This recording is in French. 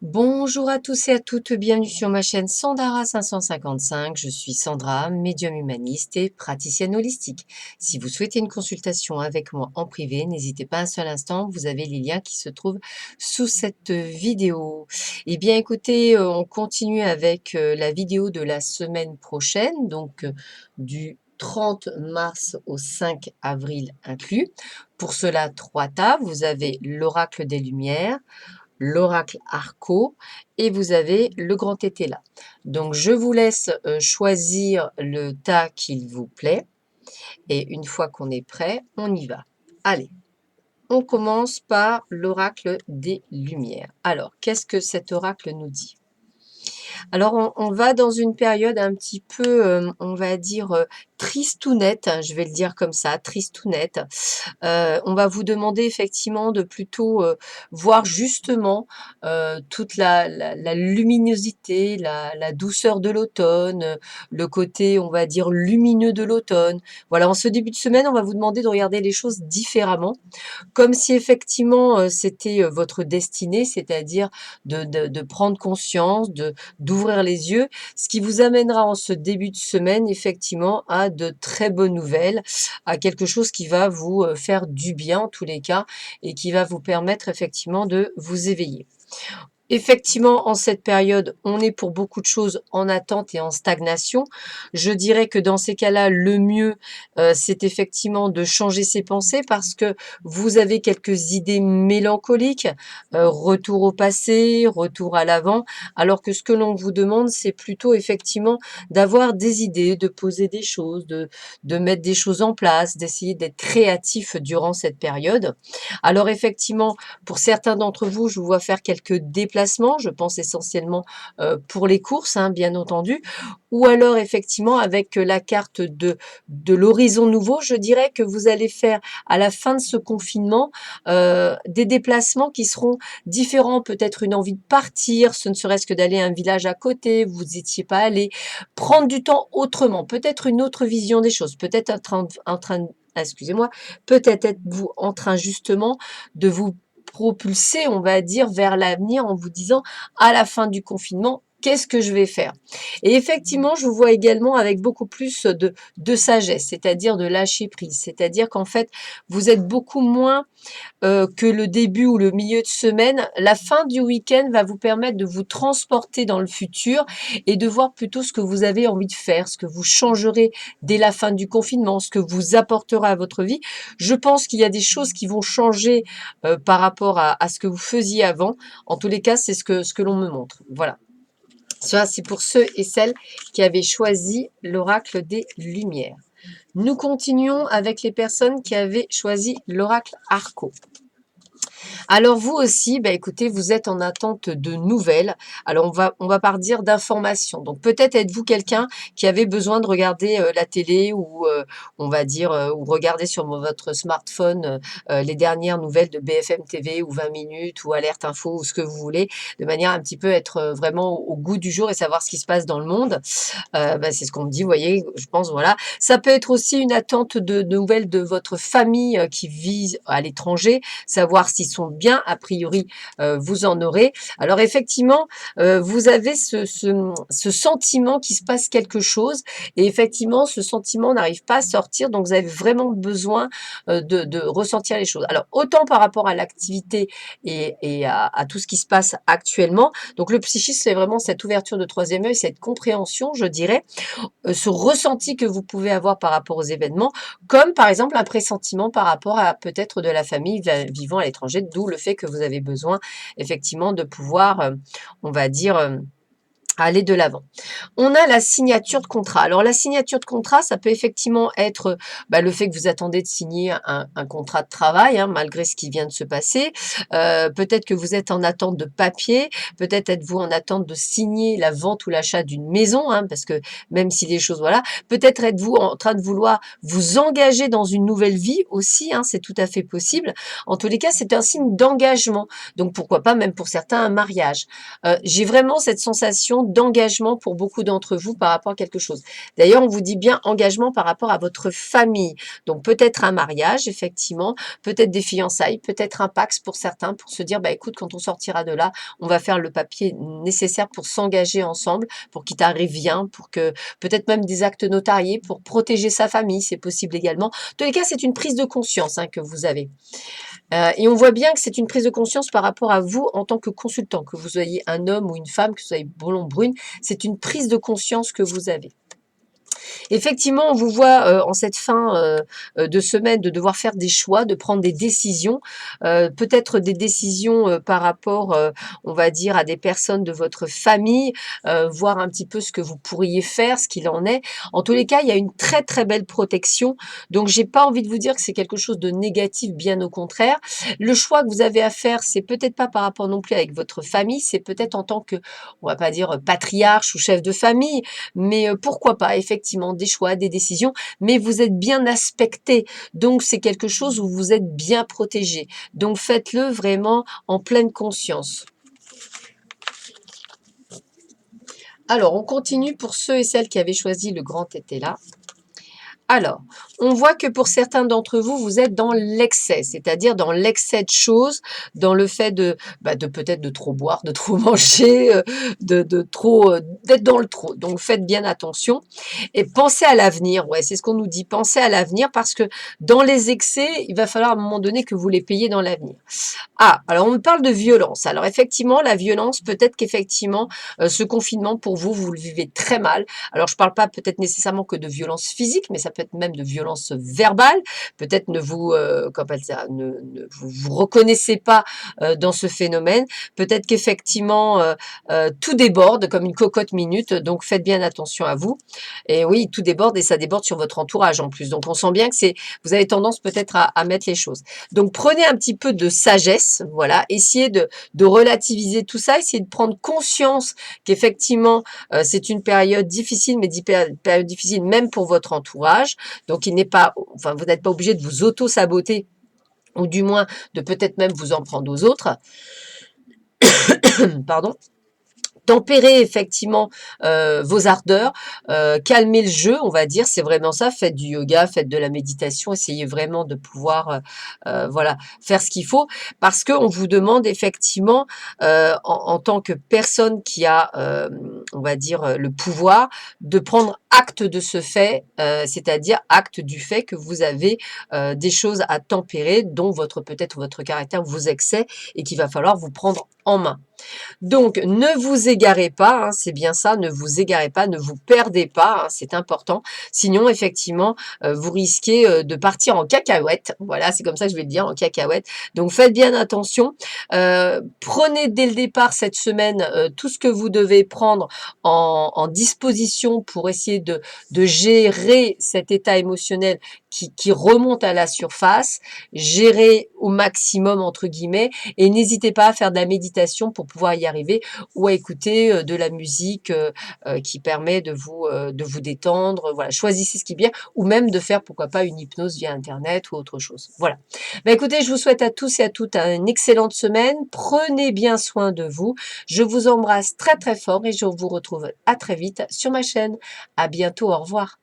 Bonjour à tous et à toutes, bienvenue sur ma chaîne Sandara 555. Je suis Sandra, médium humaniste et praticienne holistique. Si vous souhaitez une consultation avec moi en privé, n'hésitez pas un seul instant, vous avez les liens qui se trouvent sous cette vidéo. Eh bien écoutez, on continue avec la vidéo de la semaine prochaine, donc du 30 mars au 5 avril inclus. Pour cela, 3 tables, vous avez l'oracle des Lumières, l'oracle Arco et vous avez le grand tété là. Donc je vous laisse choisir le tas qu'il vous plaît et une fois qu'on est prêt, on y va. Allez, on commence par l'oracle des Lumières. Alors, qu'est-ce que cet oracle nous dit? Alors, on va dans une période un petit peu, on va dire, tristounette, hein, je vais le dire comme ça, tristounette. On va vous demander effectivement de plutôt, voir justement, toute la luminosité, la douceur de l'automne, le côté, on va dire, lumineux de l'automne. Voilà, en ce début de semaine, on va vous demander de regarder les choses différemment. Comme si effectivement, c'était, votre destinée, c'est-à-dire de prendre conscience, d'ouvrir les yeux, ce qui vous amènera en ce début de semaine effectivement à de très bonnes nouvelles, à quelque chose qui va vous, faire du bien en tous les cas et qui va vous permettre effectivement de vous éveiller. Effectivement, en cette période, on est pour beaucoup de choses en attente et en stagnation. Je dirais que dans ces cas-là, le mieux, c'est effectivement de changer ses pensées parce que vous avez quelques idées mélancoliques, retour au passé, retour à l'avant, alors que ce que l'on vous demande, c'est plutôt effectivement d'avoir des idées, de poser des choses, de mettre des choses en place, d'essayer d'être créatif durant cette période. Alors effectivement, pour certains d'entre vous, je vous vois faire quelques déplacements, je pense essentiellement pour les courses, hein, bien entendu, ou alors effectivement avec la carte de l'horizon nouveau, je dirais que vous allez faire à la fin de ce confinement des déplacements qui seront différents, peut-être une envie de partir, ce ne serait-ce que d'aller à un village à côté, vous n'étiez pas allé, prendre du temps autrement, peut-être une autre vision des choses, peut-être excusez-moi, peut-être êtes-vous en train justement de vous propulser, on va dire, vers l'avenir en vous disant à la fin du confinement, qu'est-ce que je vais faire? Et effectivement, je vous vois également avec beaucoup plus de sagesse, c'est-à-dire de lâcher prise, c'est-à-dire qu'en fait, vous êtes beaucoup moins que le début ou le milieu de semaine. La fin du week-end va vous permettre de vous transporter dans le futur et de voir plutôt ce que vous avez envie de faire, ce que vous changerez dès la fin du confinement, ce que vous apporterez à votre vie. Je pense qu'il y a des choses qui vont changer par rapport à ce que vous faisiez avant. En tous les cas, c'est ce que l'on me montre. Voilà. Ça, c'est pour ceux et celles qui avaient choisi l'oracle des Lumières. Nous continuons avec les personnes qui avaient choisi l'oracle Arco. Alors vous aussi, bah, écoutez, vous êtes en attente de nouvelles. Alors on va pas dire d'informations. Donc peut-être êtes-vous quelqu'un qui avait besoin de regarder la télé ou on va dire ou regarder sur votre smartphone les dernières nouvelles de BFM TV ou 20 minutes ou Alerte Info ou ce que vous voulez, de manière un petit peu être vraiment au goût du jour et savoir ce qui se passe dans le monde. Bah, c'est ce qu'on me dit, vous voyez, je pense, voilà. Ça peut être aussi une attente de nouvelles de votre famille qui vit à l'étranger, savoir s'ils sont bien, a priori, vous en aurez. Alors effectivement, vous avez ce sentiment qu'il se passe quelque chose et effectivement, ce sentiment n'arrive pas à sortir, donc vous avez vraiment besoin de ressentir les choses. Alors autant par rapport à l'activité et à tout ce qui se passe actuellement, donc le psychisme, c'est vraiment cette ouverture de troisième œil, cette compréhension, je dirais, ce ressenti que vous pouvez avoir par rapport aux événements, comme par exemple un pressentiment par rapport à peut-être de la famille vivant à l'étranger, d'où le fait que vous avez besoin effectivement de pouvoir, on va dire, aller de l'avant. On a la signature de contrat. Alors la signature de contrat, ça peut effectivement être bah, le fait que vous attendez de signer un contrat de travail, hein, malgré ce qui vient de se passer. Peut-être que vous êtes en attente de papier, peut-être êtes-vous en attente de signer la vente ou l'achat d'une maison, hein, parce que même si les choses, voilà, peut-être êtes-vous en train de vouloir vous engager dans une nouvelle vie aussi, hein, c'est tout à fait possible. En tous les cas, c'est un signe d'engagement. Donc pourquoi pas même pour certains un mariage. J'ai vraiment cette sensation forme d'engagement pour beaucoup d'entre vous par rapport à quelque chose. D'ailleurs, on vous dit bien engagement par rapport à votre famille. Donc peut-être un mariage, effectivement, peut-être des fiançailles, peut-être un Pacs pour certains, pour se dire, bah écoute, quand on sortira de là, on va faire le papier nécessaire pour s'engager ensemble, pour qu'il t'arrive rien, pour que peut-être même des actes notariés pour protéger sa famille, c'est possible également. En tous les cas, c'est une prise de conscience que vous avez. Et on voit bien que c'est une prise de conscience par rapport à vous en tant que consultant, que vous soyez un homme ou une femme, que vous soyez blond, brune, c'est une prise de conscience que vous avez. Effectivement, on vous voit en cette fin de semaine de devoir faire des choix, de prendre des décisions, peut-être des décisions par rapport, on va dire, à des personnes de votre famille, voir un petit peu ce que vous pourriez faire, ce qu'il en est. En tous les cas, il y a une très très belle protection. Donc, j'ai pas envie de vous dire que c'est quelque chose de négatif, bien au contraire. Le choix que vous avez à faire, c'est peut-être pas par rapport non plus avec votre famille, c'est peut-être en tant que, on va pas dire patriarche ou chef de famille, mais pourquoi pas, effectivement, des choix, des décisions, mais vous êtes bien aspecté. Donc, c'est quelque chose où vous êtes bien protégé. Donc, faites-le vraiment en pleine conscience. Alors, on continue pour ceux et celles qui avaient choisi le grand été là. Alors, on voit que pour certains d'entre vous, vous êtes dans l'excès, c'est-à-dire dans l'excès de choses, dans le fait de peut-être de trop boire, de trop manger, de trop, d'être dans le trop. Donc, faites bien attention et pensez à l'avenir. Ouais, c'est ce qu'on nous dit. Pensez à l'avenir parce que dans les excès, il va falloir à un moment donné que vous les payiez dans l'avenir. Ah, alors on me parle de violence. Alors effectivement, la violence, peut-être qu'effectivement, ce confinement pour vous, vous le vivez très mal. Alors je parle pas peut-être nécessairement que de violence physique, mais ça peut être même de violence verbale. Peut-être ne vous, vous reconnaissez pas dans ce phénomène. Peut-être qu'effectivement, tout déborde comme une cocotte minute. Donc faites bien attention à vous. Et oui, tout déborde et ça déborde sur votre entourage en plus. Donc on sent bien que vous avez tendance peut-être à mettre les choses. Donc prenez un petit peu de sagesse, voilà, essayez de relativiser tout ça, essayez de prendre conscience qu'effectivement c'est une période difficile, mais période difficile même pour votre entourage. Donc il n'est pas, enfin vous n'êtes pas obligé de vous auto-saboter ou du moins de peut-être même vous en prendre aux autres. Pardon. Tempérez effectivement vos ardeurs, calmez le jeu, on va dire, c'est vraiment ça. Faites du yoga, faites de la méditation, essayez vraiment de pouvoir voilà, faire ce qu'il faut parce qu'on vous demande effectivement en tant que personne qui a, on va dire, le pouvoir de prendre acte de ce fait, c'est-à-dire acte du fait que vous avez des choses à tempérer, dont peut-être votre caractère, vos excès, et qu'il va falloir vous prendre en main. Donc, ne vous égarez pas, c'est bien ça, ne vous égarez pas, ne vous perdez pas, c'est important. Sinon, effectivement, vous risquez de partir en cacahuète. Voilà, c'est comme ça que je vais le dire, en cacahuète. Donc, faites bien attention. Prenez dès le départ cette semaine tout ce que vous devez prendre en disposition pour essayer de gérer cet état émotionnel qui remonte à la surface, gérer au maximum, entre guillemets, et n'hésitez pas à faire de la méditation pour pouvoir y arriver ou à écouter de la musique qui permet de vous détendre. Voilà, choisissez ce qui est bien ou même de faire, pourquoi pas, une hypnose via Internet ou autre chose. Voilà. Bah, écoutez, je vous souhaite à tous et à toutes une excellente semaine. Prenez bien soin de vous. Je vous embrasse très très fort et je vous retrouve à très vite sur ma chaîne. À bientôt. Au revoir.